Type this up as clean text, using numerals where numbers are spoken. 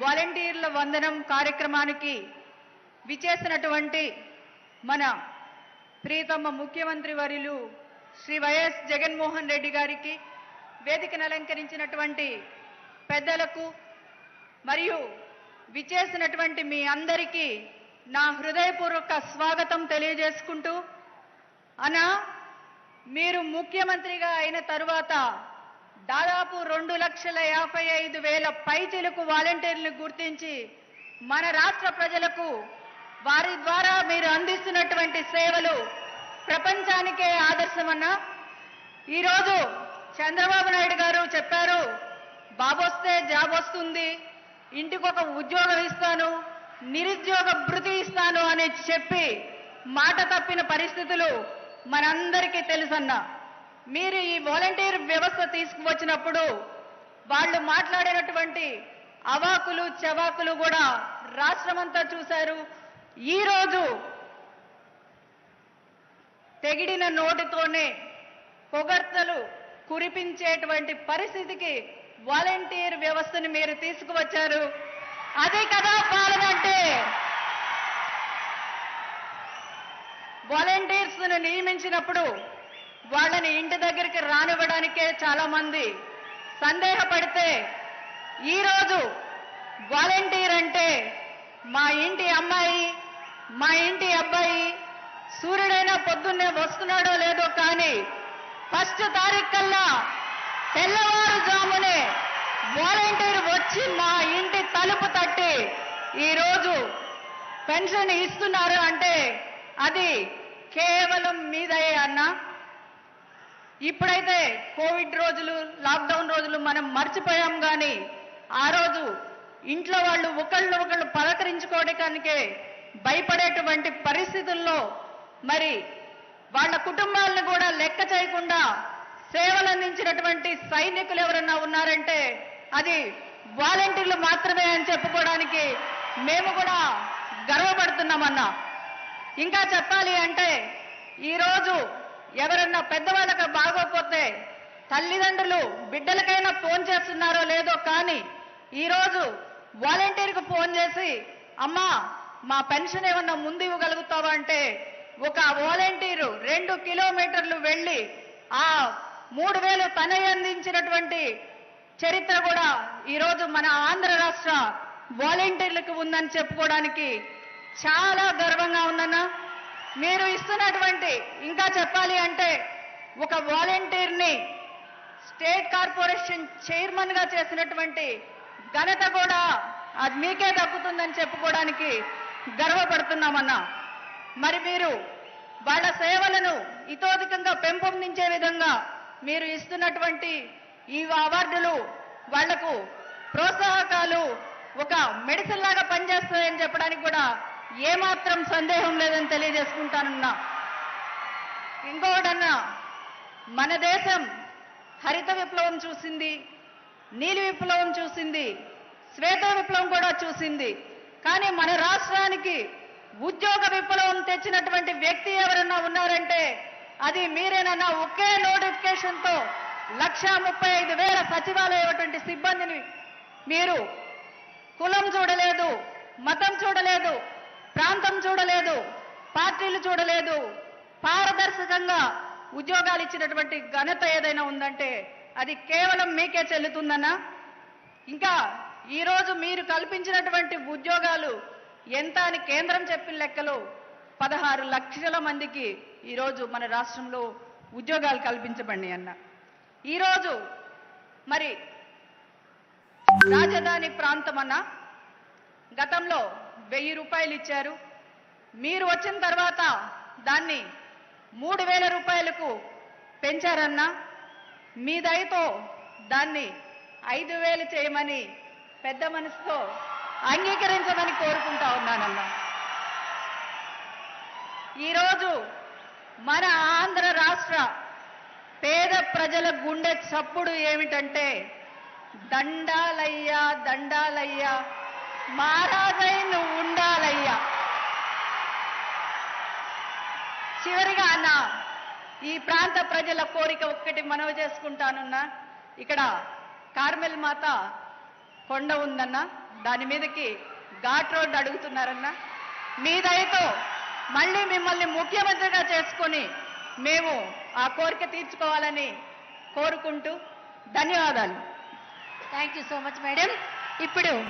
వాలంటీర్ల వందనం కార్యక్రమానికి విచేసినటువంటి మన ప్రియతమ ముఖ్యమంత్రి వర్యులు శ్రీ వైఎస్ జగన్మోహన్ రెడ్డి గారికి, వేదికను అలంకరించినటువంటి పెద్దలకు మరియు విచేసినటువంటి మీ అందరికీ నా హృదయపూర్వక స్వాగతం తెలియజేసుకుంటూ, అన్నా మీరు ముఖ్యమంత్రిగా అయిన తరువాత దాదాపు 2,55,000 పైచిలకు వాలంటీర్లను గుర్తించి మన రాష్ట్ర ప్రజలకు వారి ద్వారా మీరు అందిస్తున్నటువంటి సేవలు ప్రపంచానికే ఆదర్శమన్నా. ఈరోజు చంద్రబాబు నాయుడు గారు చెప్పారు, బాబొస్తే జాబ్ వస్తుంది, ఇంటికొక ఉద్యోగం ఇస్తాను, నిరుద్యోగ భృతి ఇస్తాను అని చెప్పి మాట తప్పిన పరిస్థితులు మనందరికీ తెలుసన్నా. మీరు ఈ వాలంటీర్ వ్యవస్థ తీసుకువచ్చినప్పుడు వాళ్ళు మాట్లాడినటువంటి అవాకులు చవాకులు కూడా రాష్ట్రమంతా చూశారు. ఈరోజు తెగిడిన నోటితోనే పొగడ్తలు కురిపించేటువంటి పరిస్థితికి వాలంటీర్ వ్యవస్థను మీరు తీసుకువచ్చారు. అదే కదా పాలన అంటే. వాలంటీర్స్ను నియమించినప్పుడు వాళ్ళని ఇంటి దగ్గరికి రానివ్వడానికే చాలా మంది సందేహపడితే, ఈరోజు వాలంటీర్ అంటే మా ఇంటి అమ్మాయి, మా ఇంటి అబ్బాయి సూర్యుడైనా పొద్దున్నే వస్తున్నాడో లేదో కానీ ఫస్ట్ తారీఖు కల్లా తెల్లవారుజామునే వాలంటీర్ వచ్చి మా ఇంటి తలుపు తట్టి ఈరోజు పెన్షన్ ఇస్తున్నారు అంటే అది కేవలం మీదయే అన్నా. ఇప్పుడైతే కోవిడ్ రోజులు, లాక్డౌన్ రోజులు మనం మర్చిపోయాం, కానీ ఆ రోజు ఇంట్లో వాళ్ళు ఒకళ్ళు పలకరించుకోవడానికే భయపడేటువంటి పరిస్థితుల్లో మరి వాళ్ళ కుటుంబాలను కూడా లెక్క చేయకుండా సేవలు అందించినటువంటి సైనికులు ఎవరన్నా ఉన్నారంటే అది వాలంటీర్లు మాత్రమే అని చెప్పుకోవడానికి మేము కూడా గర్వపడుతున్నామన్నా. ఇంకా చెప్పాలి అంటే ఈరోజు ఎవరన్నా పెద్దవాళ్ళకి బాగోపోతే తల్లిదండ్రులు బిడ్డలకైనా ఫోన్ చేస్తున్నారో లేదో కానీ ఈరోజు వాలంటీర్కి ఫోన్ చేసి, అమ్మా మా పెన్షన్ ఏమన్నా ముందు ఇవ్వగలుగుతావా అంటే ఒక వాలంటీరు 2 కిలోమీటర్లు వెళ్ళి ఆ 3,000 తనే అందించినటువంటి చరిత్ర కూడా ఈరోజు మన ఆంధ్ర రాష్ట్ర వాలంటీర్లకు ఉందని చెప్పుకోవడానికి చాలా గర్వంగా ఉందన్నా. మీరు ఇస్తున్నటువంటి, ఇంకా చెప్పాలి అంటే ఒక వాలంటీర్ని స్టేట్ కార్పొరేషన్ చైర్మన్గా చేసినటువంటి ఘనత కూడా అది మీకే దక్కుతుందని చెప్పుకోవడానికి గర్వపడుతున్నామన్నా. మరి మీరు వాళ్ళ సేవలను ఇతోధికంగా పెంపొందించే విధంగా మీరు ఇస్తున్నటువంటి ఈ అవార్డులు వాళ్లకు ప్రోత్సాహకాలు ఒక మెడిసిన్ లాగా పనిచేస్తాయని చెప్పడానికి కూడా ఏమాత్రం సందేహం లేదని తెలియజేసుకుంటానన్నా. ఇంకొకటన్నా, మన దేశం హరిత విప్లవం చూసింది, నీలి విప్లవం చూసింది, శ్వేత విప్లవం కూడా చూసింది. కానీ మన రాష్ట్రానికి ఉద్యోగ విప్లవం తెచ్చినటువంటి వ్యక్తి ఎవరన్నా ఉన్నారంటే అది మీరేనన్నా. ఒకే నోటిఫికేషన్తో 1,35,000 సచివాలయ సిబ్బందిని మీరు కులం చూడలేదు, మతం చూడలేదు, ప్రాంతం చూడలేదు, పార్టీలు చూడలేదు, పారదర్శకంగా ఉద్యోగాలు ఇచ్చినటువంటి ఘనత ఏదైనా ఉందంటే అది కేవలం మీకే చెల్లుతుందన్నా. ఇంకా ఈరోజు మీరు కల్పించినటువంటి ఉద్యోగాలు ఎంత అని కేంద్రం చెప్పిన లెక్కలు 16 లక్షల మందికి ఈరోజు మన రాష్ట్రంలో ఉద్యోగాలు కల్పించబడి అన్న. ఈరోజు మరి రాజధాని ప్రాంతం అన్న గతంలో 1000 రూపాయలు ఇచ్చారు. మీరు వచ్చిన తర్వాత దాన్ని 3,000 రూపాయలకు పెంచారన్నా. మీ దయతో దాన్ని 5,000 చేయమని పెద్ద మనసుతో అంగీకరించమని కోరుకుంటా ఉన్నానన్నా. ఈరోజు మన ఆంధ్ర రాష్ట్ర పేద ప్రజల గుండె చప్పుడు ఏమిటంటే దండాలయ్యా దండాలయ్యా మహారాజై నువ్వు ఉండాలయ్యా. చివరిగా అన్న ఈ ప్రాంత ప్రజల కోరిక ఒక్కటి మనవి చేసుకుంటానున్నా. ఇక్కడ కార్మెల్ మాత కొండ ఉందన్న, దాని మీదకి ఘాట్ రోడ్డు అడుగుతున్నారన్నా. మీ దయతో మళ్ళీ మిమ్మల్ని ముఖ్యమంత్రిగా చేసుకొని మేము ఆ కోరిక తీర్చుకోవాలని కోరుకుంటూ ధన్యవాదాలు. Thank you so much madam. ఇప్పుడు